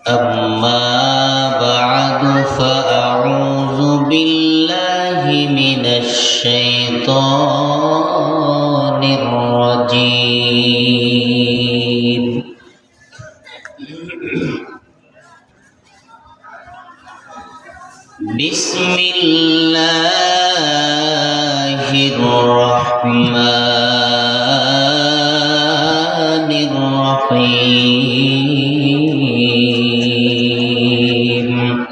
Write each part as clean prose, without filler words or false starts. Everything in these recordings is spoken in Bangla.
أما بعد فأعوذ بالله من الشيطان الرجيم بسم الله الرحمن الرحيم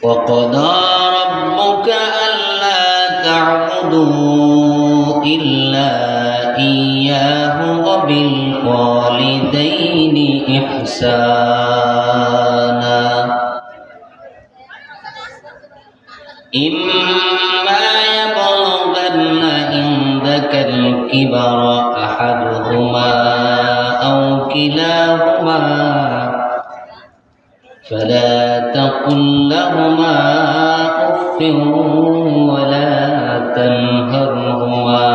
وقضى ربك ألا تعبدوا إلا إياه وبالوالدين إحسانا إما يبلغن عندك الكبر أحدهما أو كلاهما فلا تقل لهما أف ولا تنهرهما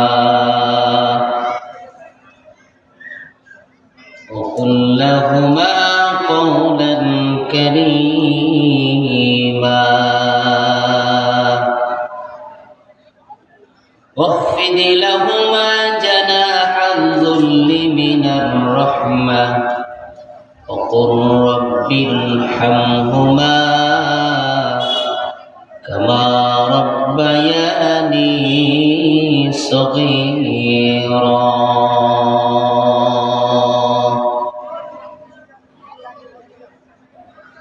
وقل لهما قولا كريما واخفض لهما جناح الذل من الرحمة وقل رب ارحمهما كما ربياني صغيرا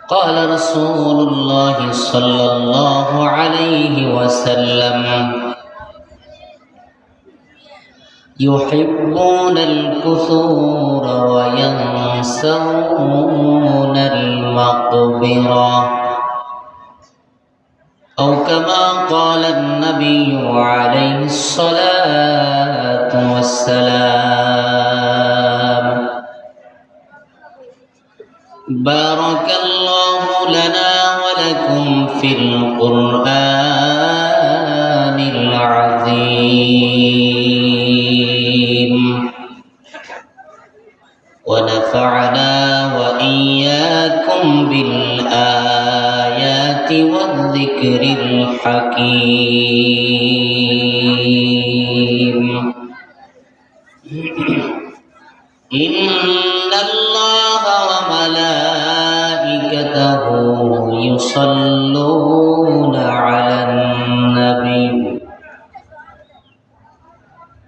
قال رسول الله صلى الله عليه وسلم يحبون الكثور وينسون المقبرة أو كما قال النبي عليه الصلاة والسلام بارك الله لنا ولكم في القرآن العظيم ونفعنا وإياكم بالآيات والذكر الحكيم إن الله وملائكته يصلون على النبي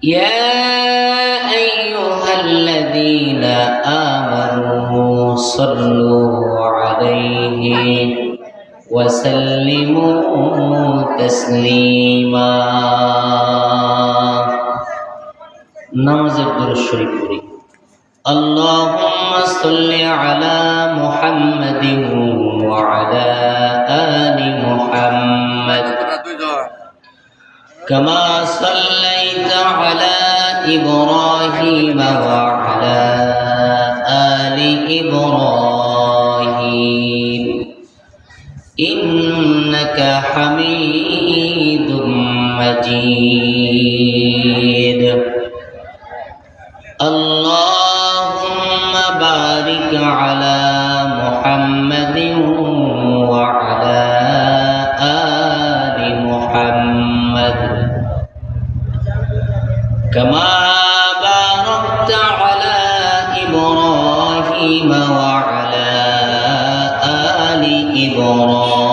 يا أيها الذين آمنوا صلوا عليه وسلموا تسليما نماز الدرود الشريف اللهم صل على محمد وعلى آل محمد كما صليت على إبراهيم وعلى آل إبراهيم إنك حميد مجيد اللهم بارك على محمد وعلى آل محمد كما باركت على إبراهيم وعلى آل إبراهيم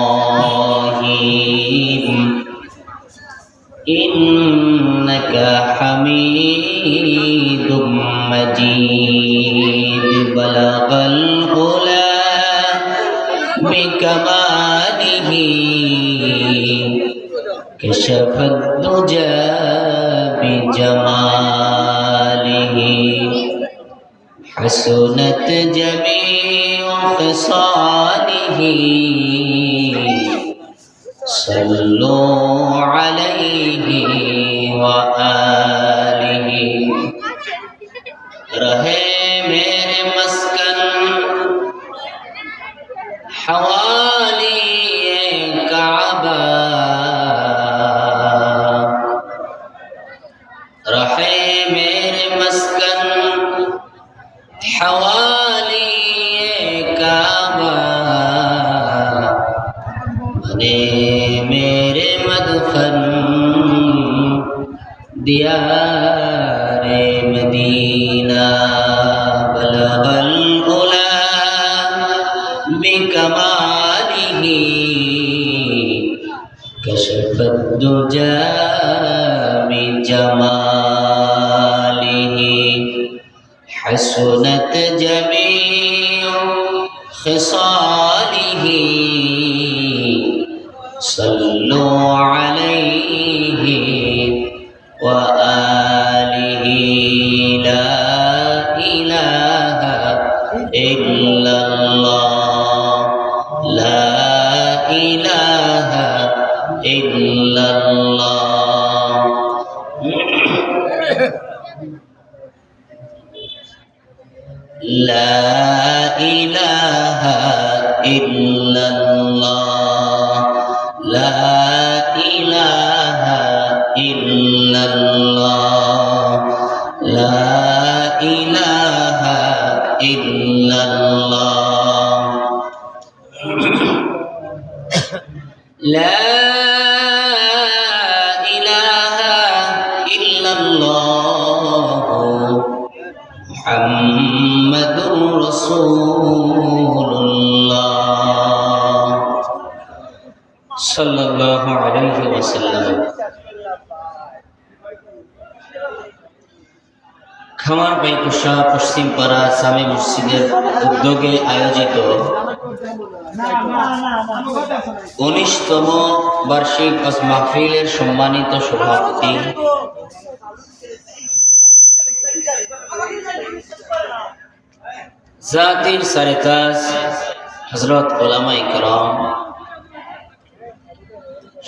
إنك حميد مجيد بلغ العلا بكماله كشف الدجى بجماله حسنت جميع خصاله صلوا عليه وآله رہے میرے مسکن حوالی کعبہ مدفن ديار مدينة بلغ العلا بكماله كشف الدجى بجماله حسنت جميع خصاله صلوا عليه وآله لا إله إلا الله لا إله إلا الله لا إله إلا الله لا إله إلا الله لا إله إلا الله لا إله إلا الله محمد رسول الله صلى الله عليه وسلم খামার বাইকুশা পশ্চিমপাড়া জামে মসজিদের উদ্যোগে আয়োজিত 19তম বার্ষিক ওয়াজ মাহফিলের সম্মানিত সভাপতি জাতির সারেতাজ হযরত উলামায়ে কেরাম,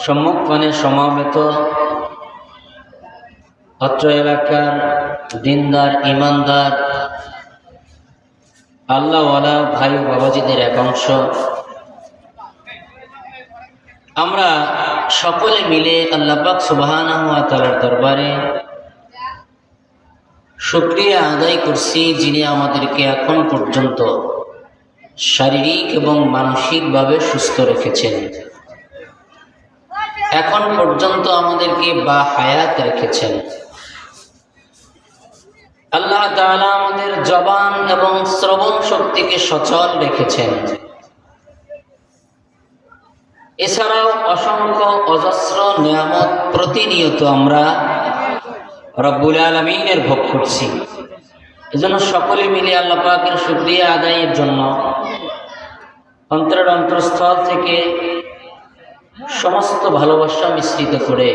সম্মুখপানে সমাবেত অত্র এলাকার দিনদার ইমানদার আল্লাহওয়ালা ভাই বাবাজিদের এক অংশ, আমরা সকলে মিলে আল্লাহ পাক সুবহানাহু ওয়া তাআলার দরবারে শুকরিয়া আদায় করছি, যিনি আমাদেরকে এখন পর্যন্ত শারীরিক এবং মানসিকভাবে সুস্থ রেখেছেন, এখন পর্যন্ত আমাদেরকে বা হায়াত রেখেছেন। আল্লাহ তাআলা আমাদের জবান এবং শ্রবণ শক্তিকে সচল রেখেছেন। এছাড়াও অসংখ্য অজস্র নিয়ামত প্রতিনিয়ত আমরা রব্বুল আলামিনের ভোগ করছি। এজন্য সকলে মিলে আল্লাহ পাকের শুকরিয়া আদায়ের জন্য অন্তরের অন্তরস্থল থেকে সমস্ত ভালোবাসা মিশ্রিত করে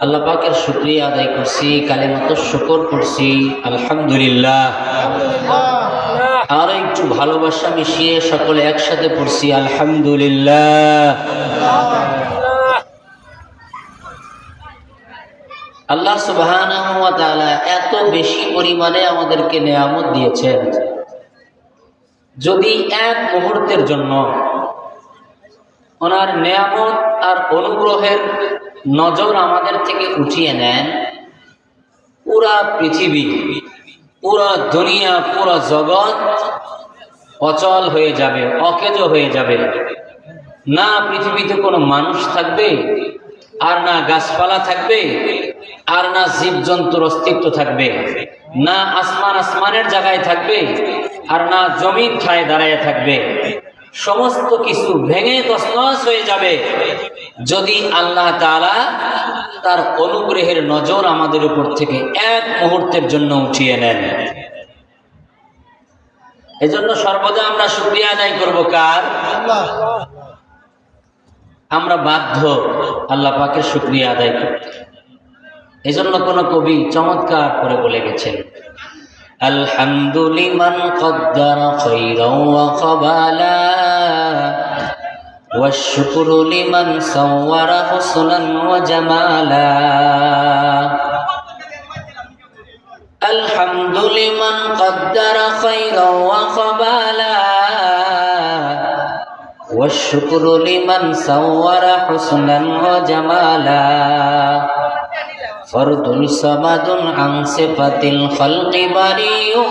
আল্লাহ পাকের শুকরিয়া আদায় করছি, কালিমাত শুকর করছি আলহামদুলিল্লাহ। আর একটু ভালোবাসা মিশিয়ে সকলে একসাথে পড়ছি আলহামদুলিল্লাহ। আল্লাহ সুবহানাহু ওয়া তাআলা এত বেশি পরিমাণে আমাদেরকে নিয়ামত দিয়েছেন, যদি এক মুহূর্তের জন্য ওনার নিয়ামত আর অনুগ্রহের নজর আমাদের থেকে উঠিয়ে নেন, পুরা পৃথিবী, পুরা দুনিয়া, পুরা জগৎ অচল হয়ে যাবে, অকেজো হয়ে যাবে। না পৃথিবীতে কোনো মানুষ থাকবে, আর না গাছপালা থাকবে, আর না জীবজন্তুর অস্তিত্ব থাকবে, না আসমানের জায়গায় থাকবে, আর না জমির ঠায় দাঁড়ায় থাকবে। সমস্ত কিছু ভেঙে তছনছ হয়ে যাবে যদি আল্লাহ তাআলা তার অনুগ্রহের নজর আমাদের উপর থেকে এক মুহূর্তের জন্য উঠিয়ে নেন। এজন্য সর্বদা আমরা শুকরিয়া আদায় করব কার? আমরা বাধ্য আল্লাহ পাকের শুকরিয়া আদায় করতে। এজন্য কোন কবি চমৎকার করে বলে গেছেন, আলহামদুলিমান কদ্দারা খায়রান ওয়া কাবালা ওয়াশ-শুকরু লিমান সাওয়ারা হুসনান ওয়া জামালা। আলহামদুলিমান কদ্দারা খায়রান ওয়া কাবালা ওয়াশ-শুকরু লিমান সাওয়ারা হুসনান ওয়া জামালা। ফরদুন সামাদুন আন সিফাতিল খালকি বারিউ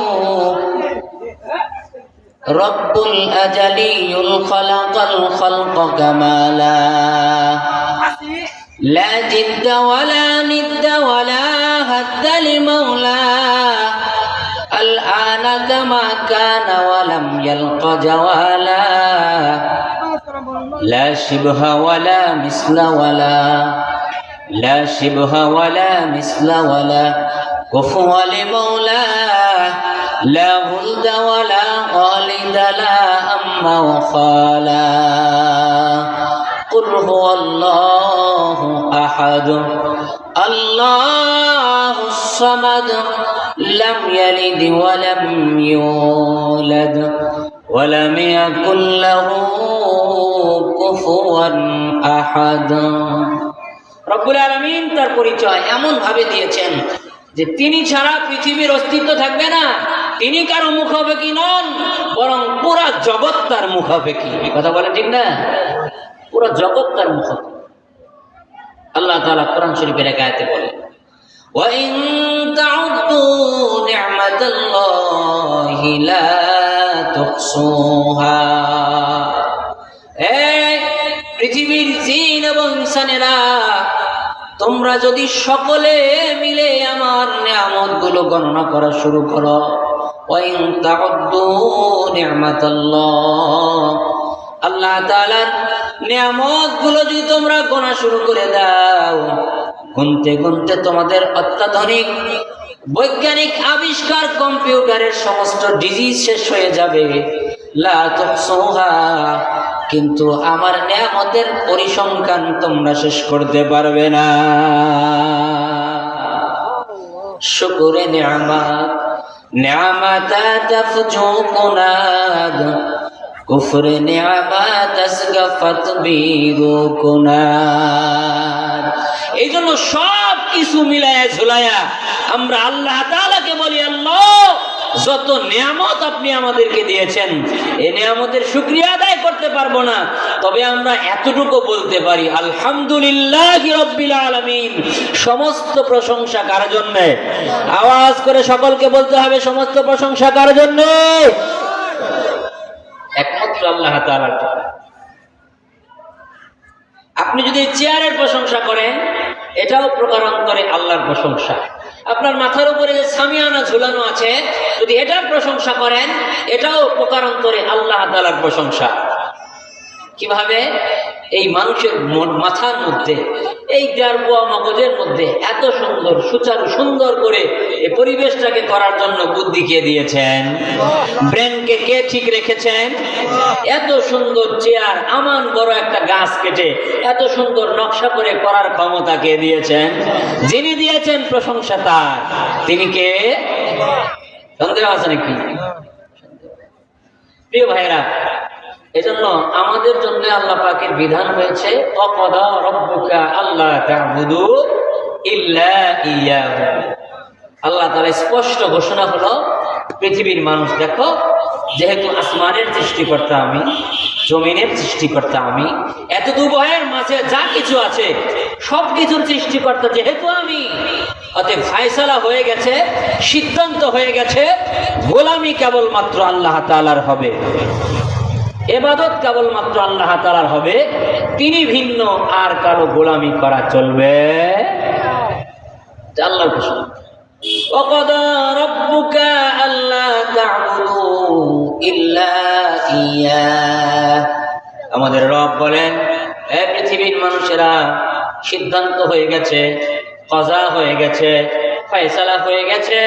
রব্বুল আজালিয়ুল খালাকাল খালকা কামালা। لا جد ولا ند ولا هد لمولاه الآن كما كان ولم يلق جوالا لا شبه ولا مثل ولا لا شبه ولا مثل ولا كفوا لمولاه لا ولد ولا والد لا أم وخالا قل هو الله أحد الله الصمد لم يلد ولم يولد ولم يكن له كفوا أحد রব্বুল আলামিন তার পরিচয় এমন ভাবে দিয়েছেন যে তিনি ছাড়া পৃথিবীর অস্তিত্ব থাকবে না। তিনি কারো মুখাপেক্ষী নন, বরং পুরা জগৎ তার মুখাপেক্ষী। কথা বলেন ঠিক না? পুরা জগৎ তার মুখাপেক্ষী। আল্লাহ তাআলা কোরআন শরীফের এক আয়াতে বলেন, وَإِن تَعُدُّوا نِعْمَةَ اللَّهِ لَا تُحْصُوهَا। পৃথিবীর জিন এবং ইনসানেরা, তোমরা যদি সকলে মিলে আমার নিয়ামতগুলো গণনা করা শুরু করো, وَإِن تَعُدُّوا نِعْمَةَ اللَّهِ, আল্লাহ তাআলার নিয়ামতগুলো যদি তোমরা গোনা শুরু করে দাও, গুনতে গুনতে তোমাদের অত্যাধুনিক বৈজ্ঞানিক আবিষ্কার কম্পিউটারের সমস্ত ডিজিজ শেষ হয়ে যাবে। লা তুহসুহা, কিন্তু আমার নিয়ামতের পরিসংখ্যান তোমরা শেষ করতে পারবে না। শুকরে নিয়ামত নিয়ামাতা তাফজু কুনাদ, কুফরে নিয়ামত আসগাফাত বিরু কুনাদ। এই জন্য সব কিছু মিলায়া ঝুলায়া আমরা আল্লাহ তাআলাকে বলি, আল্লাহ যত নিয়ামত আপনি আমাদেরকে দিয়েছেন, এই নিয়ামতের শুকরিয়া আদায় করতে পারবো না, তবে আমরা এতটুকু বলতে পারি, আলহামদুলিল্লাহি রাব্বিল আলামিন। সমস্ত প্রশংসা কার জন্য? আওয়াজ করে সকলকে বলতে হবে, সমস্ত প্রশংসা কার জন্য? একমাত্র আল্লাহ তাআলার জন্য। আপনি যদি চেয়ারের প্রশংসা করেন, এটাও প্রকারান্তরে আল্লাহর প্রশংসা। আপনার মাথার উপরে যে সামিয়ানা ঝুলানো আছে, যদি এটার প্রশংসা করেন, এটাও প্রকারান্তরে আল্লাহ তাআলার প্রশংসা। কিভাবে? এই মানুষের মাথার মধ্যে, এই দেড়-পোয়া মগজের মধ্যে এত সুন্দর সুচারু সুন্দর করে এই পরিবেশটাকে করার জন্য বুদ্ধি কে দিয়েছেন? ব্রেনকে কে ঠিক রেখেছেন? এত সুন্দর চেয়ার, আমান বড় একটা গাছ কেটে এত সুন্দর নকশা করে করার ক্ষমতা কে দিয়েছেন? যিনি দিয়েছেন প্রশংসা তার। তিনি কে? সন্দেহ আছে নাকি? প্রিয় ভাইরা, এজন্য আমাদের জন্য আল্লাহ পাকের বিধান হয়েছে, ওয়াকাদা রাব্বুকা আল্লা তা'বুদু ইল্লা ইয়াহু। আল্লাহ তাআলা স্পষ্ট ঘোষণা হলো, পৃথিবীর মানুষ দেখো, যেহেতু আসমানের সৃষ্টিকর্তা আমি, জমিনের সৃষ্টিকর্তা আমি, এত দুভয়ের মাঝে যা কিছু আছে সব কিছুর সৃষ্টিকর্তা যেহেতু আমি, অতএব ফায়সালা হয়ে গেছে, সিদ্ধান্ত হয়ে গেছে, গোলামি কেবলমাত্র আল্লাহ তাআলার হবে, ইবাদত কেবলমাত্র আল্লাহ তাআলার হবে। তিনি ভিন্ন আর কারো গোলামি করা চলবে আল্লাহর ঘোষণা। ওয়াকাদা রাব্বুকা আল্লা তা'বুদু ইল্লা ইয়্যাহ। আমাদের রব বলেন, হে পৃথিবীর মানুষেরা, সিদ্ধান্ত হয়ে গেছে, কজা হয়ে গেছে, ফয়সালা হয়ে গেছে,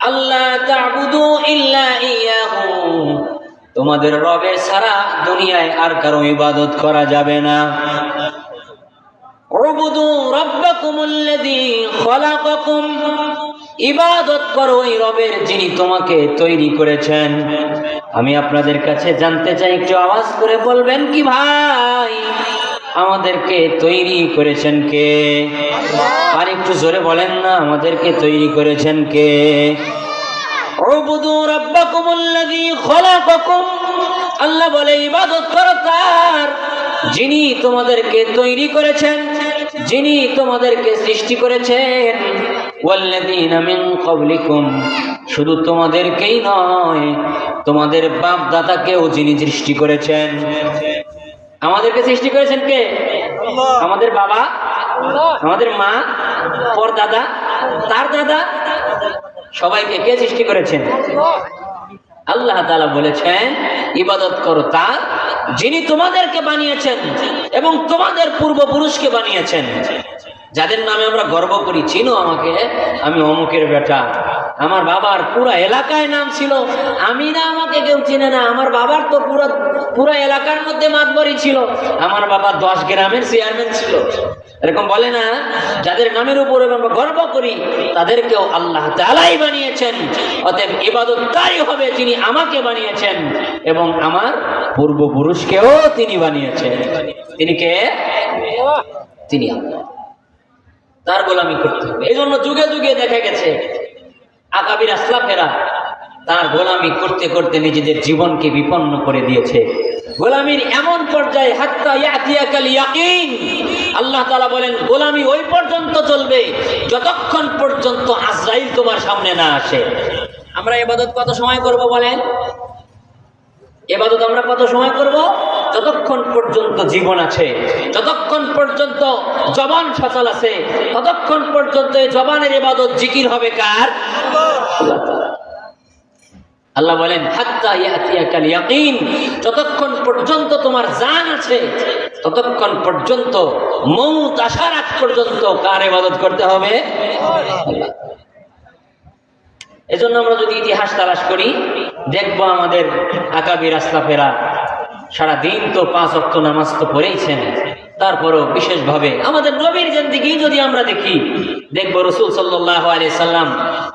আল্লা তা'বুদু ইল্লা ইয়্যাহু, তোমাদের রবের ছাড়া দুনিয়ায় আর কারো ইবাদত করা যাবে না। উবুদু রাব্বাকুমুল্লাযী খালাকাকুম, ইবাদত করো ওই রবের যিনি তোমাকে তৈরি করেছেন। আমি আপনাদের কাছে জানতে চাই, একটু আওয়াজ করে বলবেন কি ভাই, আমাদেরকে তৈরি করেছেন কে? আর একটু জোরে বলেন না, আমাদেরকে তৈরি করেছেন কে? উবুদু রাব্বাকুমুল্লাযী খালাকাকুম, আল্লাহ বলে ইবাদত করো তার যিনি তোমাদেরকে তৈরি করেছেন, যিনি তোমাদেরকে সৃষ্টি করেছেন। ওয়াল্লাযীনা মিন ক্বাবলিকুম, শুধু তোমাদেরকেই নয়, তোমাদের বাপ দাদাকেও যিনি সৃষ্টি করেছেন। আমাদেরকে সৃষ্টি করেছেন কে? আমাদের বাবা, আমাদের মা, পরদাদা, তার দাদা, সবাইকে কে সৃষ্টি করেছেন? আল্লাহ তাআলা বলেছেন ইবাদত করো তার যিনি তোমাদেরকে বানিয়েছেন এবং তোমাদের পূর্বপুরুষকে বানিয়েছেন। যাদের নামে আমরা গর্ব করি, চিনো আমাকে, আমি অমুকের বেটা, আমার বাবার পুরো এলাকায় নাম ছিল, আমি না আমাকে কেউ চিনে না, আমার বাবার তো পুরো এলাকার মধ্যে মাতবরি ছিল, আমার বাবা 10 গ্রামের চেয়ারম্যান ছিল, এরকম বলে না? যাদের নামের উপরে আমরা গর্ব করি তাদেরকেও আল্লাহ তাআলাই বানিয়েছেন। অতএব ইবাদত তারই হবে যিনি আমাকে বানিয়েছেন এবং আমার পূর্বপুরুষকেও তিনি বানিয়েছেন। তিনি কে? তিনি আল্লাহ। তার গোলামি করতে হবে। এই জন্য যুগে যুগে দেখা গেছে আকাবির আসলাফেরা তার গোলামি করতে করতে নিজেদের জীবনকে বিপন্ন করে দিয়েছে। গোলামির এমন পর্যায়ে হাত্তা ইয়াতিয়াকাল ইয়াকিন, আল্লাহ তাআলা বলেন গোলামি ওই পর্যন্ত চলবে যতক্ষণ পর্যন্ত আজরাইল তোমার সামনে না আসে। আমরা ইবাদত কত সময় করব বলেন? ইবাদত আমরা কত সময় করব? যতক্ষণ পর্যন্ত জীবন আছে, যতক্ষণ পর্যন্ত জবান সচল আছে, ততক্ষণ পর্যন্ত এই জবানের ইবাদত জিকির হবে কার? আল্লাহ তাআলা। আল্লাহ বলেন হাত্তা ইয়াতিয়াকাল ইয়াকিন, যতক্ষণ পর্যন্ত তোমার জান আছে ততক্ষণ পর্যন্ত, মউত আসার আগ পর্যন্ত কার ইবাদত করতে হবে? আল্লাহ। এজন্য আমরা যদি ইতিহাস তালাশ করি দেখবো আমাদের আকাবির আসলাফেরা সারাদিন তো 5 ওয়াক্ত নামাজ তো পড়েইছেন, তারপরও বিশেষভাবে আমাদের নবীর জিন্দেগি যদি আমরা দেখি, দেখবো রাসূল সাল্লাল্লাহু আলাইহি সাল্লাম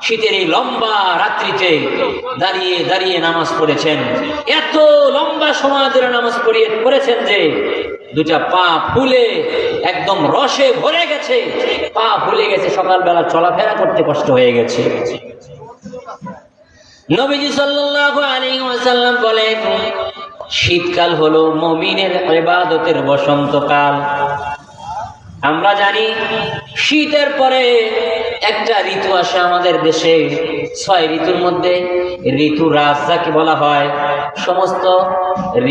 শীতের এই লম্বা রাত্রিতে দাঁড়িয়ে দাঁড়িয়ে নামাজ পড়েছেন। এত লম্বা সময় ধরে নামাজ পড়েছেন যে দুটা পা ফুলে একদম রসে ভরে গেছে, পা ফুলে গেছে, সকালবেলা চলাফেরা করতে কষ্ট হয়ে গেছে। নবীজি সাল্লাল্লাহু আলাইহি ওয়াসাল্লাম বলেন শীতকাল হলো মুমিনের ইবাদতের বসন্তকাল। আমরা জানি শীতের পরে একটা ঋতু আসে আমাদের দেশে, 6 ঋতুর মধ্যে ঋতু রাজ যাকে বলা হয়, সমস্ত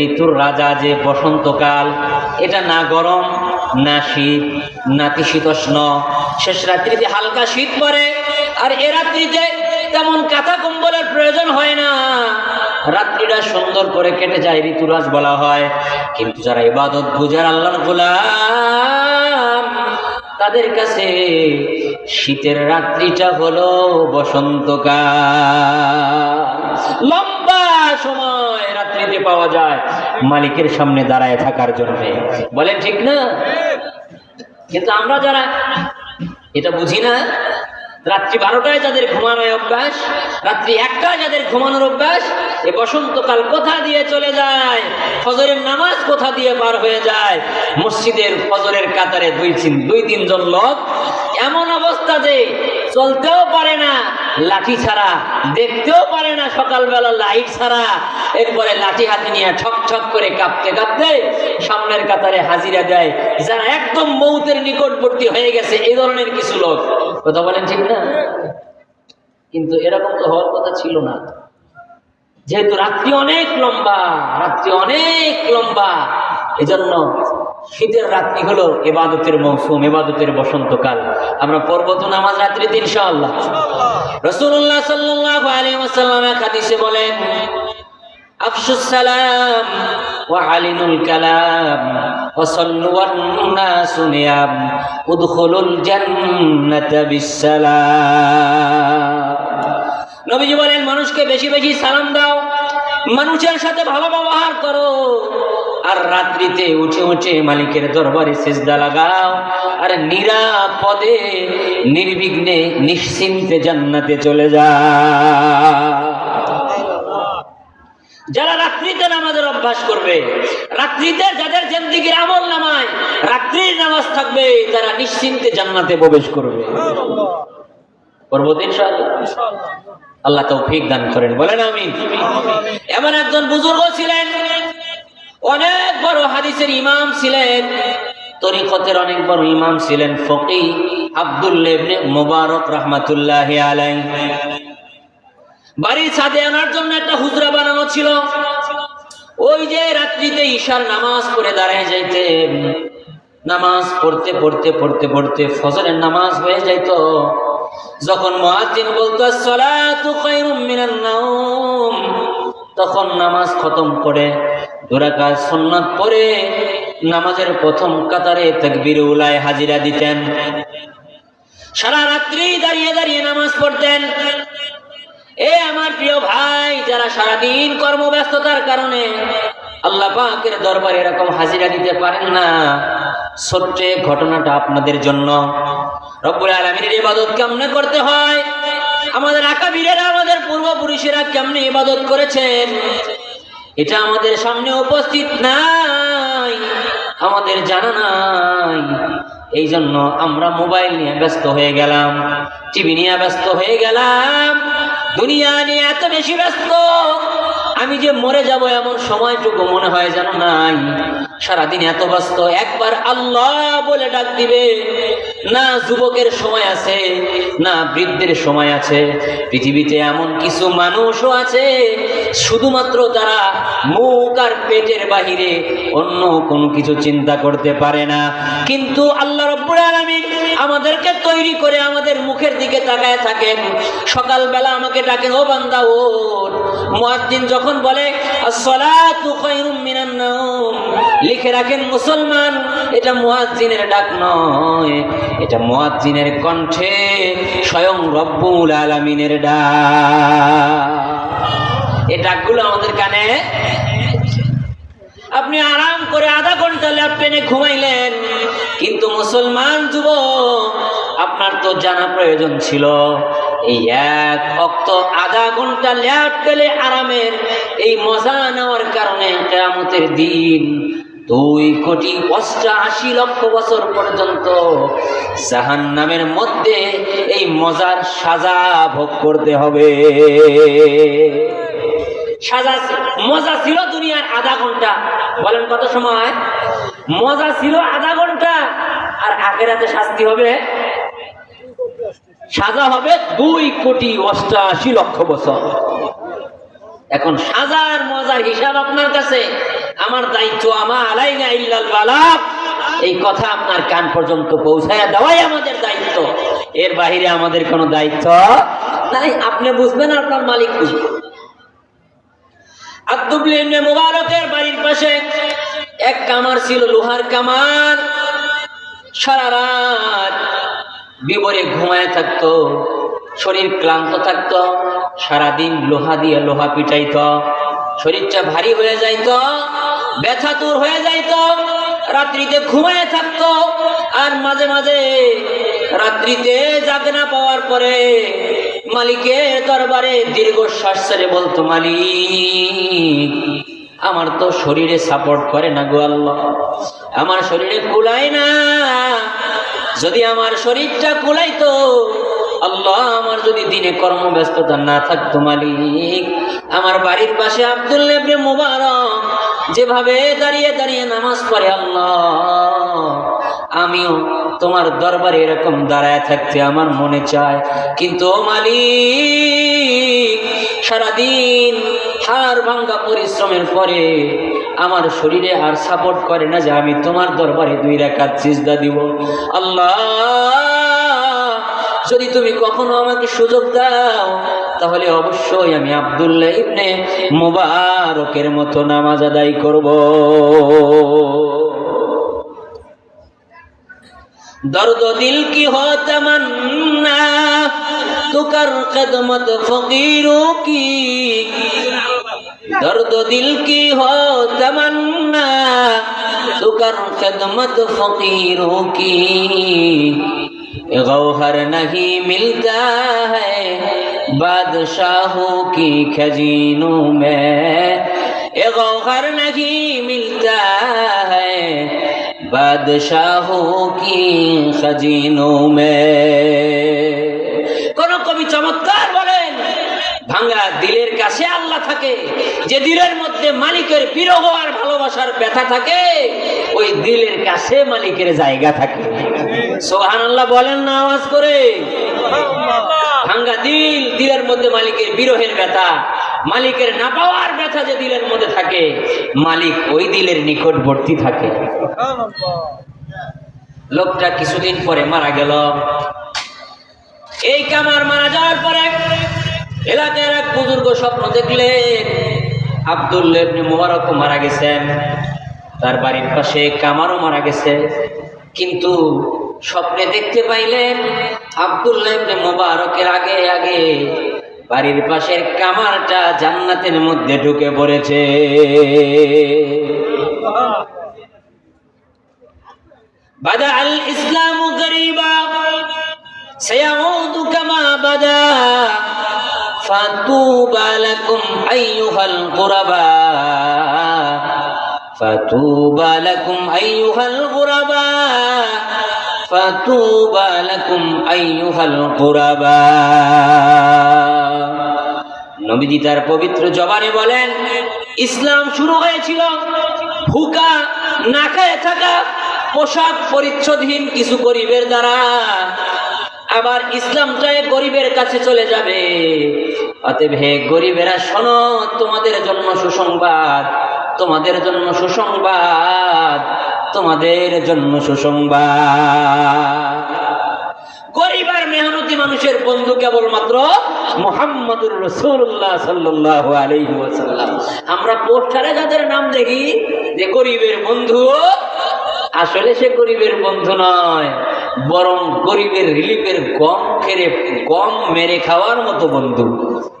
ঋতুর রাজা যে বসন্তকাল, এটা না গরম না শীত, নাতিশীতোষ্ণ, শেষ রাত্রিতে হালকা শীত পড়ে, আর এ রাত্রিতে তেমন কাঁথা কম্বলের প্রয়োজন হয় না, রাত্রিটা সুন্দর করে কেটে যায়, ঋতুরাজ বলা হয়। কিন্তু যারা ইবাদত বুঝার আল্লাহর গোলাম, তাদের কাছে শীতের রাত্রিটা হলো বসন্তকাল। লম্বা সময় রাত্রিতে পাওয়া যায় মালিকের সামনে দাঁড়ায় থাকার জন্য, বলেন ঠিক না? কিন্তু আমরা যারা এটা বুঝি না, রাত্রি 12টায় যাদের ঘুমানোর অভ্যাস, রাত্রি 1টায় যাদের ঘুমানোর অভ্যাস, এ বসন্তকাল কোথা দিয়ে চলে যায়, ফজরের নামাজ কোথা দিয়ে পার হয়ে যায়। মসজিদের ফজরের কাতারে 2-3 জন লোক, এমন অবস্থা যে চলতেও পারে না লাঠি ছাড়া, দেখতেও পারে না সকালবেলা লাইট ছাড়া, এরপরে লাঠি হাতে নিয়ে ঠক ঠক করে কাঁপতে কাঁপতে সামনের কাতারে হাজিরা দেয়, যারা একদম মৌতের নিকটবর্তী হয়ে গেছে, এই ধরনের কিছু লোক। কথা বলেন ঠিক না? কিন্তু এরকম তো হওয়ার কথা ছিল না, যেহেতু রাত্রি অনেক লম্বা, রাত্রি অনেক লম্বা, এজন্য শীতের রাত্রি হলো ইবাদতের মৌসুম, ইবাদতের বসন্তকাল। আমরা পড়ব তো নামাজ রাত্রিতে ইনশাআল্লাহ। রাসূলুল্লাহ সাল্লাল্লাহু আলাইহি ওয়াসাল্লাম এক হাদিসে বলেন আফশুস সালাম ওয়া আলিনুল কালাম ওয়া সাল্লু ওয়ান নাসু নিয়াম উদখুলুল জান্নাতা বিসসালাম। নবীজি বলেন মানুষকে বেশি বেশি সালাম দাও, মানুষের সাথে ভালো ব্যবহার করো, আর রাত্রিতে উঠে উঠে মালিকের দরবারে সিজদা লাগাও, আর নিরাপদে নির্বিঘ্নে নিশ্চিন্তে জান্নাতে চলে যাও। যারা রাত্রিতে নামাজের অভ্যাস করবে, রাত্রিতে যাদের জিন্দেগির আমল নামায় রাত্রির নামাজ থাকবে, তারা নিশ্চিন্তে জান্নাতে প্রবেশ করবে। করব ইনশাআল্লাহ। আল্লাহ তৌফিক দান করেন, বলেন আমিন। এমন একজন বুজুর্গ ছিলেন, অনেক বড় হাদিসের ইমাম ছিলেন, তরিকতের অনেক বড় ইমাম ছিলেন, ফকিহ আব্দুল্লাহ ইবনে মুবারক রাহমাতুল্লাহি আলাইহি। বাড়ির ছাদে আনার জন্য একটা হুজরা বানানো ছিল, ওই যে রাত্রিতে ঈশার নামাজ পড়ে দাঁড়ায় যাইতেন, নামাজ পড়তে পড়তে পড়তে পড়তে ফজরের নামাজ হয়ে যাইত। যখন মুয়াজ্জিন বলতো আসসালাতু খায়রুম মিনান নাওম, তখন নামাজ খতম করে 2 রাকাত সুন্নাত পড়ে নামাজের প্রথম কাতারে তাকবীর উলায় হাজিরা দিতেন। সারা রাত্রি দাঁড়িয়ে দাঁড়িয়ে নামাজ পড়তেন। এ আমার প্রিয় ভাই, যারা সারাদিন কর্মব্যস্ততার কারণে আল্লাহ পাকের দরবারে এরকম হাজিরা দিতে পারেন না, ছোট্ট ঘটনাটা আপনাদের জন্য। রব্বুল আলামিনের ইবাদত কেমনে করতে হয়, আমাদের আকাবিরেরা, আমাদের পূর্বপুরুষেরা কেমনে ইবাদত করেছেন, এটা আমাদের সামনে উপস্থিত নাই, আমাদের জানা নাই। এই জন্য আমরা মোবাইল নিয়ে ব্যস্ত হয়ে গেলাম, টিভি নিয়ে ব্যস্ত হয়ে গেলাম, দুনিয়া নিয়ে এত বেশি ব্যস্ত, আমি যে মরে যাব এমন সময়টুকু মনে হয় যেন নাই। সারাদিন এত ব্যস্ত, একবার আল্লাহ বলে ডাক দিবে না, যুবকের সময় আছে না বৃদ্ধের সময় আছে। পৃথিবীতে এমন কিছু মানুষও আছে শুধুমাত্র তারা মুখ আর পেটের বাহিরে অন্য কোনো কিছু চিন্তা করতে পারে না, কিন্তু আল্লাহ রাব্বুল আলামিন আমাদেরকে তৈরি করে আমাদের মুখের দিকে তাকায় থাকেন। সকালবেলা আমাকে ডাকেন, ও বান্দা ওঠ। মুয়াজ্জিন যখন বলে আসসালাতু খায়রুম মিনান নাওম, লিখে রাখেন মুসলমান, এটা মুয়াজ্জিনের ডাক নয়, এটা মুয়াজ্জিনের কণ্ঠে স্বয়ং রব্বুল আলামিনের ডাক। এই ডাকগুলো আমাদের কানে। আপনি আরাম করে আধা ঘন্টা ল্যাপটপে ঘুমাইলেন, কিন্তু মুসলমান যুবক, আপনার তো জানা প্রয়োজন ছিল এই এক ওয়াক্ত আধা ঘন্টা ল্যাপটপে আরামের এই মজা নেওয়ার কারণে কিয়ামতের দিন 2,88,00,000 বছর পর্যন্ত জাহান্নামের মধ্যে এই মজার সাজা ভোগ করতে হবে। সাজা মজা ছিল দুনিয়ার আধা ঘন্টা, বলেন কত সময়? মজা ছিল আধা ঘন্টা, আর আখিরাতে শাস্তি হবে, সাজা হবে 2,88,00,000 বছর। এখন সাজার মজার হিসাব আপনার কাছে, আমার দায়িত্ব আমা আলাইনা ইল্লাল বালাগ, এই কথা আপনার কান পর্যন্ত পৌঁছায়া দেওয়াই আমাদের দায়িত্ব। এর বাহিরে আমাদের কোনো দায়িত্ব নাই। আপনি বুঝবেন, আপনার মালিক বুঝবে। আব্দুল্লাহ ইবনে মুবারকের বাড়ির পাশে এক কামার ছিল, লোহার কামার। সারা রাত বিবরে ঘুমায় থাকতো, শরীর ক্লান্ত থাকতো, সারাদিন লোহা দিয়ে লোহা পিটাইতো, শরীরটা ভারী হয়ে যাইতো, ব্যথাতুর হয়ে যাইতো, রাত্রিতে ঘুমায় থাকতো। আর মাঝে মাঝে রাত্রিতে জাগ না পাওয়ার পরে মালিকের দরবারে দীর্ঘশ্বাস ছেড়ে বলতো, মালিক, আমার তো শরীরে সাপোর্ট করে না গো আল্লাহ, আমার শরীরে কুলায় না, যদি আমার শরীরটা কুলাইতো আল্লাহ, আমার যদি দিনে কর্মব্যস্ততা না থাকতো মালিক, আমার বাড়ির পাশে আব্দুল্লাহ ইবনে মুবারক যেভাবে দাঁড়িয়ে দাঁড়িয়ে নামাজ পড়ে, আল্লাহ, আমিও তোমার দরবারে এরকম দাঁড়ায় থাকতে আমার মনে চায়, কিন্তু মালিক, সারাদিন হাড় ভাঙ্গা পরিশ্রমের পরে আমার শরীরে আর সাপোর্ট করে না যে আমি তোমার দরবারে 2 রাকাত সিজদা দিব। আল্লাহ, যদি তুমি কখনো আমাকে সুযোগ দাও, তাহলে অবশ্যই আমি আব্দুল্লাহ ইবনে মুবারকের মতো নামাজ আদায় করব। दर्द दिल की हो तमन्ना तो कर खिदमत फकीरों की, दर्द दिल की हो तमन्ना तो कर खिदमत फकीरों की, गौहर नहीं मिलता है बादशाहों की खजीनों में, गौहर नहीं मिलता है बादशाहों की खजीनों में। কোন কবি চমৎকার বলেন, ভাঙা দিলের কাছে আল্লাহ থাকে, যে দিলের মধ্যে মালিকের বিরহ আর ভালোবাসার ব্যথা থাকে, ওই দিলের কাছে মালিকের জায়গা থাকে। সুবহানাল্লাহ বলেন না আওয়াজ করে। ভাঙা দিল, দিলের মধ্যে মালিকের বিরহের ব্যথা, মালিকের না পাওয়ার ব্যথা যে দিলের মধ্যে থাকে, মালিক ওই দিলের নিকটবর্তী থাকে। লোকটা কিছুদিন পরে মারা গেল। এই কামার মারা যাওয়ার পরে এলাকার এক বুজুর্গ স্বপ্ন দেখলেন আব্দুল্লাহ ইবনে মুবারক মারা গেছেন, তার বাড়ির পাশে কামারও মারা গেছে। কিন্তু স্বপ্নে দেখতে পাইলেন আব্দুল্লাহ ইবনে মুবারকের আগে আগে বাড়ির পাশের কামারটা জান্নাতের মধ্যে ঢুকে পড়েছে। বাদা আল ইসলামু গরীবা সায়াউদু কামা বাদা ফাতুবা লাকুম আইয়ুহাল গুরাবা ফাতুবা লাকুম আইয়ুহাল গুরাবা ফাতুবা লাকুম আইয়ুহাল গুরাবা। নবীজি তার পবিত্র জবানে বলেন, ইসলাম শুরু হয়েছিল ভুকা না খেয়ে থাকা পোশাক পরিচ্ছদহীন কিছু গরিবের দ্বারা, আবার ইসলামটাই গরিবের কাছে চলে যাবে। অতএব হে গরিবেরা শোনো, তোমাদের জন্য সুসংবাদ, তোমাদের জন্য সুসংবাদ, তোমাদের জন্য সুসংবাদ। গরিব আর মেহনতি মানুষের বন্ধু কেবলমাত্র মুহাম্মদুর রাসূলুল্লাহ সাল্লাল্লাহু আলাইহি ওয়াসাল্লাম। আমরা পোস্টারে যাদের নাম দেখি যে গরিবের বন্ধু, আসলে সে গরিবের বন্ধু নয়, বরং গরিবের রিলিফের গম মেরে খাওয়ার মতো বন্ধু।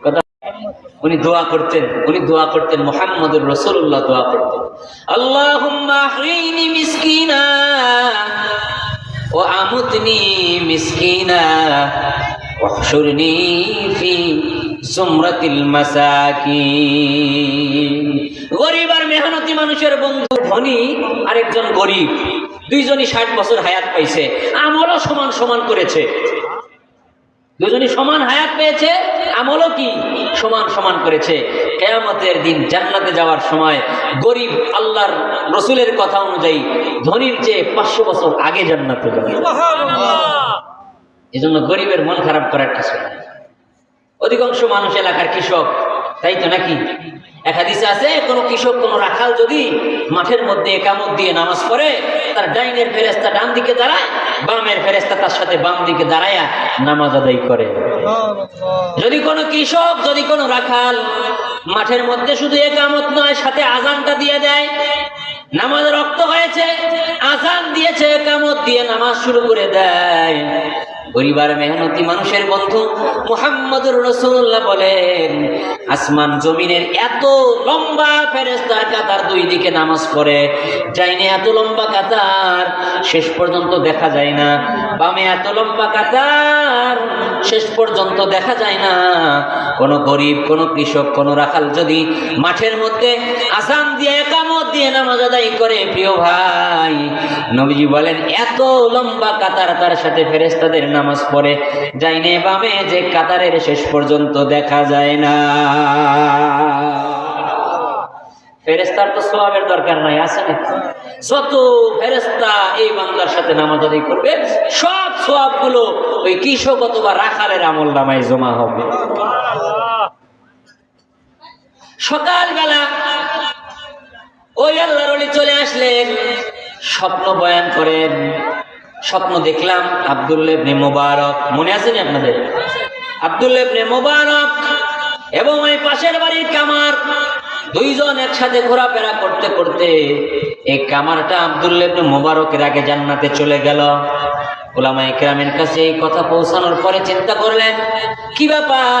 কথা উনি দোয়া করতেন মুহাম্মদুর রাসূলুল্লাহ দোয়া করতেন, আল্লাহুম্মা আহইনি মিসকিনা ওয়া আমুতনি মিসকিনা ওয়াহশুরনি ফি জুমরাতিল মাসাকিন। গরিব আর মেহনতি মানুষের বন্ধু ধনী আরেকজন গরিব, দুইজনই 60 বছর হায়াত পাইছে, আমলও সমান সমান করেছে, দুজনই সমান হায়াত পেয়েছে, আমলও কি সমান সমান করেছে। কিয়ামতের দিন জান্নাতে যাওয়ার সময় গরিব আল্লাহর রাসূলের কথা অনুযায়ী ধনীর চেয়ে 500 বছর আগে জান্নাতে যাবে। এজন্য গরিবের মন খারাপ করার কিছু নাই। অধিকাংশ মানুষ এলাকার কৃষক, তাই তো নাকি? এক হাদিসে আছে, কোন কৃষক কোন রাখাল যদি মাঠের মধ্যে একামত দিয়ে নামাজ পড়ে, তার ডাইনের ফেরেশতা ডান দিকে দাঁড়ায়, বামের ফেরেশতা তার সাথে বাম দিকে দাঁড়ায়া নামাজ আদায় করে। যদি কোনো কৃষক, যদি কোনো রাখাল মাঠের মধ্যে শুধু একামত নয়, সাথে আজানটা দিয়ে দেয়, নামাজ রক্ত হয়েছে, আজান দিয়েছে, একামত দিয়ে নামাজ শুরু করে দেয়, গরিবার মেহনতি মানুষের বন্ধু মুহাম্মদুর রাসূলুল্লাহ বলেন, আসমান জমিনের এত লম্বা ফেরেশতার কাতার দুই দিকে নামাজ পড়ে, ডাইনে এত লম্বা কাতার শেষ পর্যন্ত দেখা যায় না, বামে এত লম্বা কাতার শেষ পর্যন্ত দেখা যায় না। কোন গরিব, কোন কৃষক, কোন রাখাল যদি মাঠের মধ্যে আযান দিয়ে ইকামত দিয়ে নামাজ আদায় করে, প্রিয় ভাই, নবীজি বলেন এত লম্বা কাতার তার সাথে ফেরেশতাদের নামাজ পড়ে, ডাইনে বামে যে কাতারের শেষ পর্যন্ত দেখা যায় না। ফেরেশতার তো সওয়াবের দরকার নাই, আছে নাকি? যত ফেরেশতা এই বান্দার সাথে নামাজ আদায় করবে, সব সওয়াবগুলো ওই কৃষক অথবা রাখালের আমলনামায় জমা হবে। সকালবেলা ওই আল্লাহর ওলি চলে আসলেন, স্বপ্ন বয়ান করেন। স্বপ্ন দেখলাম আব্দুল্লাহ ইবনে মুবারক, মনে আছে না আপনাদের? আব্দুল্লাহ ইবনে মুবারক এবং ওই পাশের বাড়ির কামার দুইজন একসাথে ঘোরাফেরা করতে করতে এই কামারটা আব্দুল্লাহ ইবনে মুবারকের আগে জান্নাতে চলে গেল। উলামায়ে কেরামের কাছে এই কথা পৌঁছানোর পরে চিন্তা করলেন, কি ব্যাপার,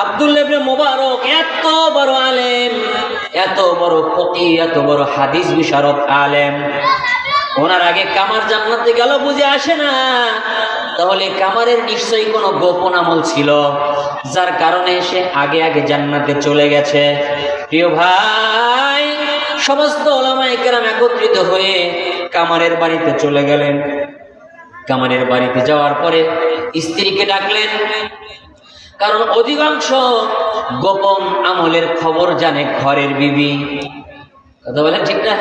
আব্দুল্লাহ ইবনে মুবারক এত বড় আলেম, এত বড় ফকিহ, এত বড় হাদিস বিশারদ আলেম, ওনার আগে কামার জান্নাতে গেল, বুঝে আসে না। তাহলে কামারের নিশ্চয়ই কোনো গোপন আমল ছিল, যার কারণে সে আগে আগে জান্নাতে চলে গেছে। প্রিয় ভাই, সমস্ত উলামায়ে কেরাম একত্রিত হয়ে কামারের বাড়িতে চলে গেলেন। কামারের বাড়িতে যাওয়ার পরে স্ত্রীকে ডাকলেন, কারণ অধিকাংশ গোপন আমলের খবর জানে ঘরের বিবি। কথা বলেন ঠিক না?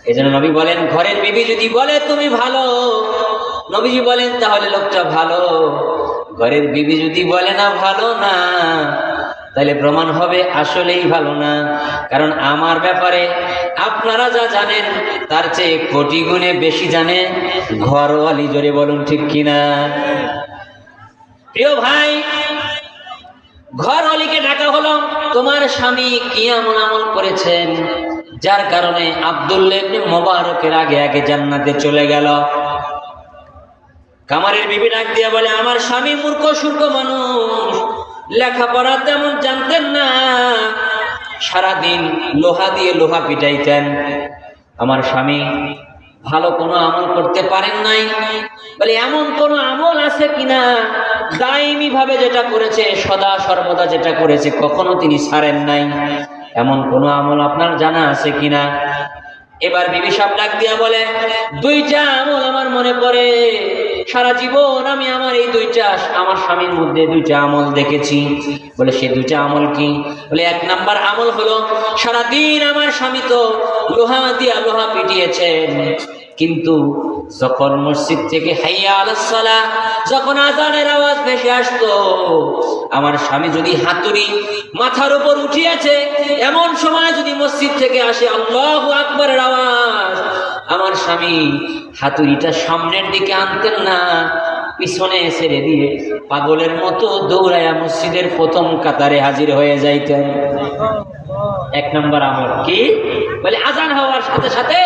এই জন্য নবী বলেন, ঘরের বিবি যদি বলে তুমি ভালো, নবীজি বলেন তাহলে লোকটা ভালো। ঘরের বিবি যদি বলে না ভালো না, তাহলে প্রমাণ হবে আসলেই ভালো না। কারণ আমার ব্যাপারে আপনারা যা জানেন তার চেয়ে কোটি গুণে বেশি জানে ঘরওয়ালি। জোরে বলুন ঠিক কিনা? প্রিয় ভাই, ঘরওয়ালিকে ডাকা হলো, তোমার স্বামী কি এমন আমল করেছেন যার কারণে আব্দুল্লাহ ইবনে মুবারকের আগে আগে জান্নাতে চলে গেল? কামারের বিবি ডাক দিয়ে বলে, আমার স্বামী মূর্খ সূর্খ মানুষ, লেখাপড়া তেমন জানতেন না, সারাদিন লোহা দিয়ে লোহা পিটাইতেন। আমার স্বামী ভালো কোনো আমল করতে পারেন নাই। বলে, এমন কোন আমল আছে কিনা দাইমি ভাবে যেটা করেছে, সদা সর্বদা যেটা করেছে, কখনো তিনি ছাড়েন নাই, এমন কোন আমল আপনার জানা আছে কিনা? এবার বিবি সাহেব ডাক দিয়া বলে, দুইটা আমল আমার মনে পড়ে, সারা জীবন আমি আমার এই দুইটা আমার স্বামীর মধ্যে দুইটা আমল দেখেছি। বলে, সে দুইটা আমল কি? বলে, এক নাম্বার আমল হলো, সারাদিন আমার স্বামী তো লোহা দিয়া লোহা পিটিয়েছেন, কিন্তু যখন মসজিদ থেকে হাইয়া আলাস সালাহ, যখন আযানের আওয়াজ ভেসে আসতো, আমার স্বামী যদি হাতুড়ি মাথার উপর উঠিয়েছে, এমন সময় যদি মসজিদ থেকে আসে আল্লাহু আকবারের আওয়াজ, আমার স্বামী হাতুড়িটা সামনের দিকে আনতেন না, পিছনে ছেড়ে দিয়ে পাগলের মতো দৌড়ায়া মসজিদের প্রথম কাতারে হাজির হয়ে যাইতেন। এক নম্বর আমল কি? বলে, আজান হওয়ার সাথে সাথে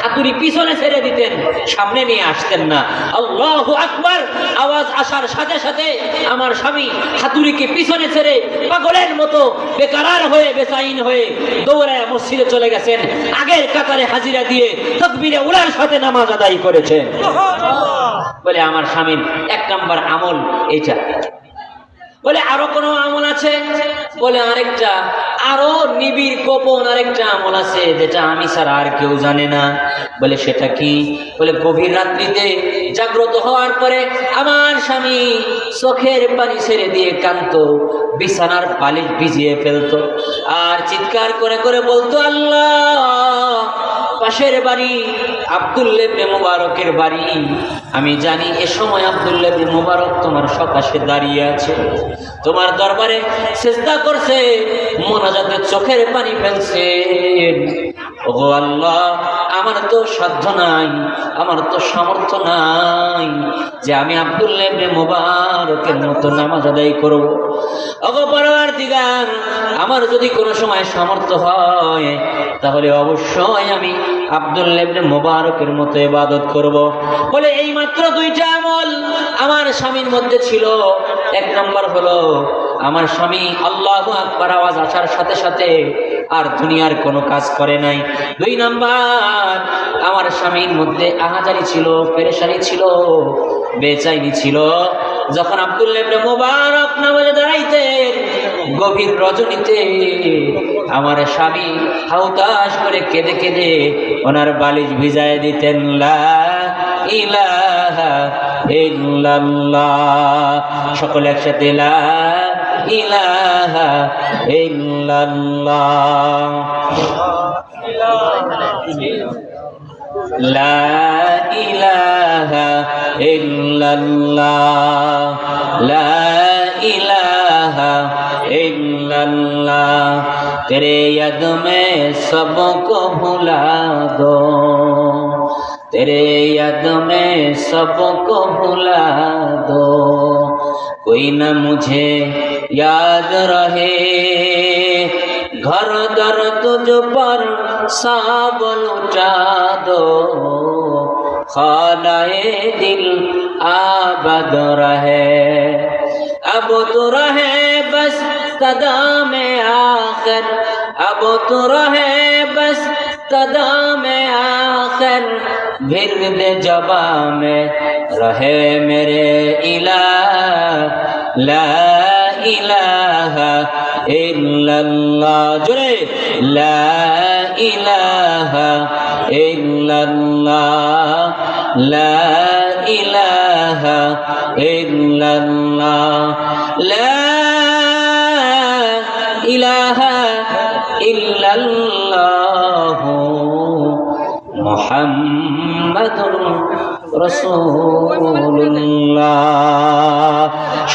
হাতুড়ি পিছনে ছেড়ে দিতেন, সামনে নিয়ে আসতেন না। আল্লাহু আকবার আওয়াজ আসার সাথে সাথে আমার স্বামী হাতুড়িকে পিছনে ছেড়ে পাগলের মতো বেকারার হয়ে বেচাইন হয়ে দৌড়ায় মসজিদে চলে গেছেন, আগের কাতারে হাজিরা দিয়ে তাকবীরে উলার সাথে নামাজ আদায় করেছেন। বলে, আমার স্বামীর এক নম্বর আমল এইটা। বলে, আরো কোনো আমল আছে? বলে, আরেকটা আরো নিবিড় গোপন আরেকটা আমল আছে, যেটা আমি ছাড়া আর কেউ জানে না। বলে, সেটা কি? বলে, গভীর রাত্রিতে জাগ্রত হওয়ার পরে আমার স্বামী চোখের পানি ছেড়ে দিয়ে কাঁদতো, বিছানার বালিশ ভিজিয়ে ফেলতো, আর চিৎকার করে করে বলতো, আল্লাহ, পাশের বাড়ি আব্দুল্লাহ ইবনে মুবারকের বাড়ি, আমি জানি এ সময় আব্দুল্লাহ ইবনে মুবারক তোমার সকাশে দাঁড়িয়ে আছে, তোমার দরবারে সিজদা করছে, মোনাজাতে চোখের পানি ফেলছে। ওগো আল্লাহ, আমার তো সাধ্য নাই, আমার তো সামর্থ্য নাই যে আমি আব্দুল্লাহ ইবনে মুবারকের মতো নামাজ আদায় করব। ওগো পরওয়ারদিগার, আমার যদি কোনো সময় সামর্থ্য হয় তাহলে অবশ্যই আমি আব্দুল্লাহ ইবনে মুবারকের মতো ইবাদত করব। বলে, এই মাত্র দুইটা আমল আমার স্বামীর মধ্যে ছিল। এক নম্বর হলো, আমার স্বামী আল্লাহু আকবার আওয়াজ আসার সাথে সাথে আর দুনিয়ার কোনো কাজ করে নাই। দুই নাম্বার, আমার স্বামীর মধ্যে আহাজারি ছিল, পেরেশানি ছিল, বেচাইনি ছিল। যখন আব্দুল্লাহ ইবনে মুবারক নামাজে দাঁড়াইতেন গভীর রজনীতে, আমার স্বামী হাউতাশ করে কেঁদে কেঁদে ওনার বালিশ ভিজায় দিতেন। লা ইলাহা ইল্লাল্লাহ, সকলে একসাথে লা ইলাহা ইল্লাল্লাহ, লা ইলাহা ইল্লাল্লাহ, লা ইলাহা ইল্লাল্লাহ, तेरे याद में सबको भुला दो, तेरे याद में सबको भुला दो, कोई न मुझे याद रहे, घर दर तुझ पर सब लुटा दो, खानाए दिल आबाद रहे, अब तो रहे बस कदम आखिर, अब तो रहे बस कदम आखिर, गिरद जबा में रहे मेरे इलाह, ला इलाहा इल्लल्लाह, जुरे ला इलाहा इल्लल्लाह, ला इलाहा इल्लल्लाह, ला इलाहा इल्लल्लाह, मुहम्मदुर রাসূলুল্লাহ।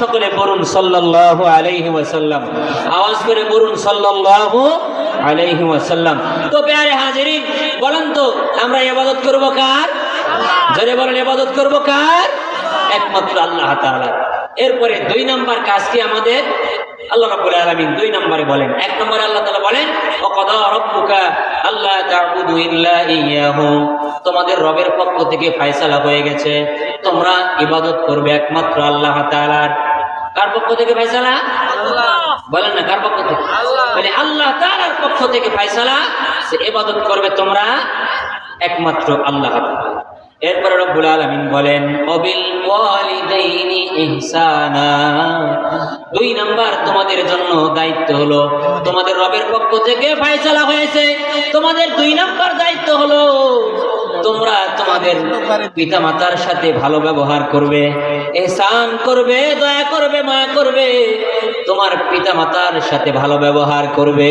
সকলে বলুন সাল্লাল্লাহু আলাইহি ওয়াসাল্লাম। আওয়াজ করে বলুন সাল্লাল্লাহু আলাইহি ওয়াসাল্লাম। তো প্যারে হাজিরিন, বলেন তো আমরা ইবাদত করব কার? জোরে বলেন, ইবাদত করব কার? একমাত্র আল্লাহ তাআলা। এরপরে 2 নাম্বার কাজ কি আমাদের? আল্লাহ রাব্বুল আলামিন 2 নম্বরে বলেন। 1 নম্বরে আল্লাহ তাআলা বলেন ওয়াকাদা রাব্বুকা আল্লা তা'বুদু ইল্লা ইয়াহু, তোমাদের রবের পক্ষ থেকে ফয়সালা হয়ে গেছে তোমরা ইবাদত করবে একমাত্র আল্লাহ তাআলার। কার পক্ষ থেকে ফয়সালা? আল্লাহ। বলেন না কার পক্ষ থেকে? আল্লাহ। মানে আল্লাহ তাআলার পক্ষ থেকে ফয়সালা যে ইবাদত করবে তোমরা একমাত্র আল্লাহ তাআলা। এরপরে রব্বুল আলামিন বলেন ওয়াবিল ওয়ালিদাইনি ইহসানা, 2 নাম্বার তোমাদের জন্য দায়িত্ব হলো, তোমাদের রবের পক্ষ থেকে ফয়সালা হয়েছে, তোমাদের 2 নাম্বার দায়িত্ব হলো তোমরা তোমাদের পিতামাতার সাথে ভালো ব্যবহার করবে, ইহসান করবে, দয়া করবে, মায়া করবে, তোমার পিতামাতার সাথে ভালো ব্যবহার করবে।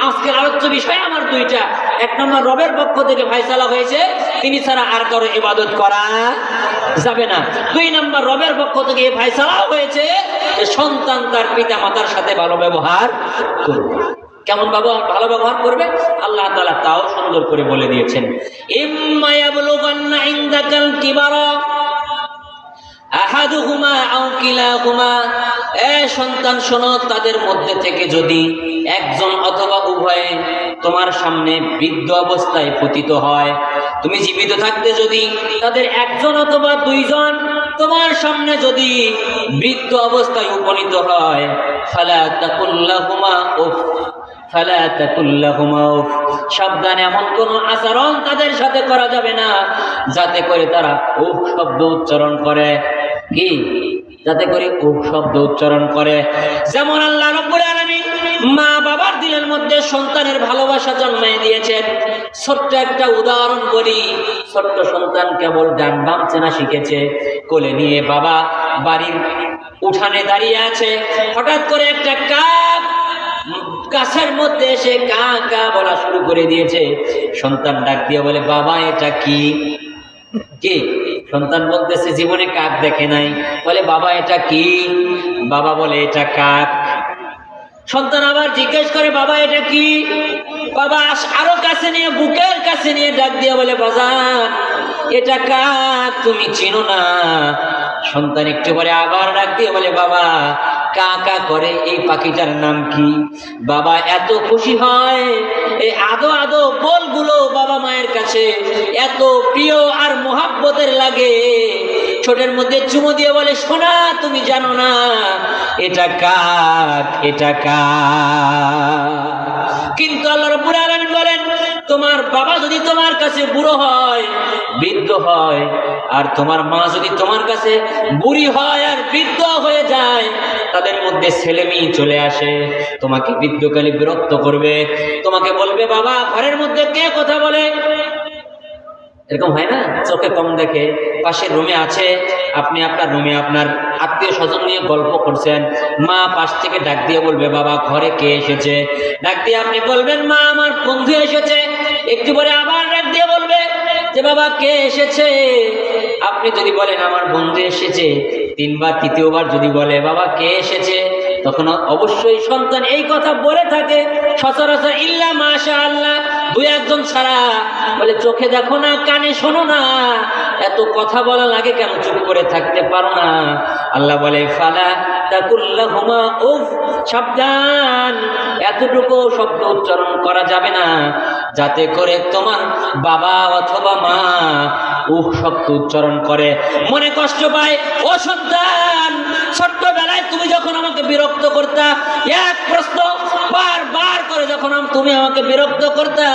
আজকের আলোচ্য বিষয় আমার 2টা। 1 নম্বর রবের পক্ষ থেকে ফয়সালা হয়েছে তিনি ছাড়া আর কারো ইবাদত করা যাবে না। 2 নম্বর রবের পক্ষ থেকে ফয়সালা হয়েছে যে সন্তান তার পিতামাতার সাথে ভালো ব্যবহার করবে। কেমন ভালো ব্যবহার করবে আল্লাহ তাআলা তাও সুন্দর করে বলে দিয়েছেন। ইম্মা ইয়াবলুগান্না ইনদাকাল কিবারা আহাদুহুমা আও কিলাহুমা, সন্তান শোনো, তাদের মধ্যে থেকে যদি একজন অথবা উভয়ে তোমার সামনে বৃদ্ধ অবস্থায় পতিত হয়, তুমি জীবিত থাকতে যদি তাদের একজন অথবা 2 জন তোমার সামনে যদি বৃদ্ধ অবস্থায় উপনীত হয়, ফালা তাকুল্লাহুমা উফ, ফালা তাকুল্লাহুমা উফ, সাবধান, এমন কোন আচরণ তাদের সাথে করা যাবে না যাতে করে তারা উফ শব্দ উচ্চারণ করে। কি? যাতে করে উফ শব্দ উচ্চারণ করে। যেমন আল্লাহ রাব্বুল আলামিন মা বাবার দিলের মধ্যে সন্তানের ভালোবাসা জন্মায় দিয়েছেন। ছোট্ট একটা উদাহরণ বলি, ছোট্ট সন্তান কেবল ডান বাম চেনা শিখেছে, কোলে নিয়ে বাবা বাড়ির উঠানে দাঁড়িয়ে আছে, হঠাৎ করে একটা কাক গাছের মধ্যে এসে কা কা বলা শুরু করে দিয়েছে। সন্তান ডাক দিয়ে বলে বাবা এটা কি? কি? সন্তান বলতেছে জীবনে কাক দেখে নাই। বলে বাবা এটা কি? বাবা বলে এটা কাক। সন্তান আবার জিজ্ঞেস করে বাবা এটা কি? বাবা আরো কাছে নিয়ে, বুকের কাছে নিয়ে ডাক দিয়ে বলে বাজান এটা কাক, তুমি চিনো না? সন্তান একটু পরে আবার ডাক দিয়ে বলে বাবা কা কা করে এই পাখিটার নাম কি? বাবা এত খুশি হয়, এই আদো আদো বলগুলো বাবা মায়ের কাছে এত প্রিয় আর মোহাব্বতের লাগে, ছোটের মধ্যে চুমো দিয়ে বলে সোনা তুমি জানো না এটা কাক, এটা কাক। কিন্তু আল্লাহ রাব্বুল আলামিন বলেন তোমার বাবা যদি তোমার কাছে বুড়ো হয়, বৃদ্ধ হয়, আর তোমার মা যদি তোমার কাছে বুড়ি হয় আর বৃদ্ধ হয়ে যায়, তাদের মধ্যে ছেলে মেয়ে চলে আসে, তোমাকে বৃদ্ধকালে বিরক্ত করবে, তোমাকে বলবে বাবা ঘরের মধ্যে কে কথা বলে? এরকম হয় না? চোখে কম দেখে, পাশের রুমে আছে, আপনি আপনার রুমে আপনার আত্মীয় স্বজন নিয়ে গল্প করছেন, মা পাশ থেকে ডাক দিয়ে বলবে বাবা ঘরে কে এসেছে? ডাক দিয়ে আপনি বলবেন মা আমার বন্ধু এসেছে। একটু পরে আবার ডাক দিয়ে বলবে যে বাবা কে এসেছে? আপনি যদি বলেন আমার বন্ধু এসেছে, 3 বার 3য়-বার যদি বলে বাবা কে এসেছে, তখন অবশ্যই সন্তান এই কথা বলে থাকে সচরাচর ইল্লা মাশাআল্লাহ 2-1 জন ছাড়া। বলে চোখে দেখো না, কানে শোনো না, এত কথা বলা লাগে কেন? চুপ করে থাকতে পারো না? আল্লাহ বলে ফালা তাকুল্লাহুমা উফ, সাবধান, এতটুকু শব্দ উচ্চারণ করা যাবে না যাতে করে তোমার বাবা অথবা মা উফ শব্দ উচ্চারণ করে মনে কষ্ট পায়। ও সন্তান, ছোট্টবেলায় তুমি যখন আমাকে বিরক্ত করতা, এক প্রশ্ন বারবার করে যখন তুমি আমাকে বিরক্ত করতা,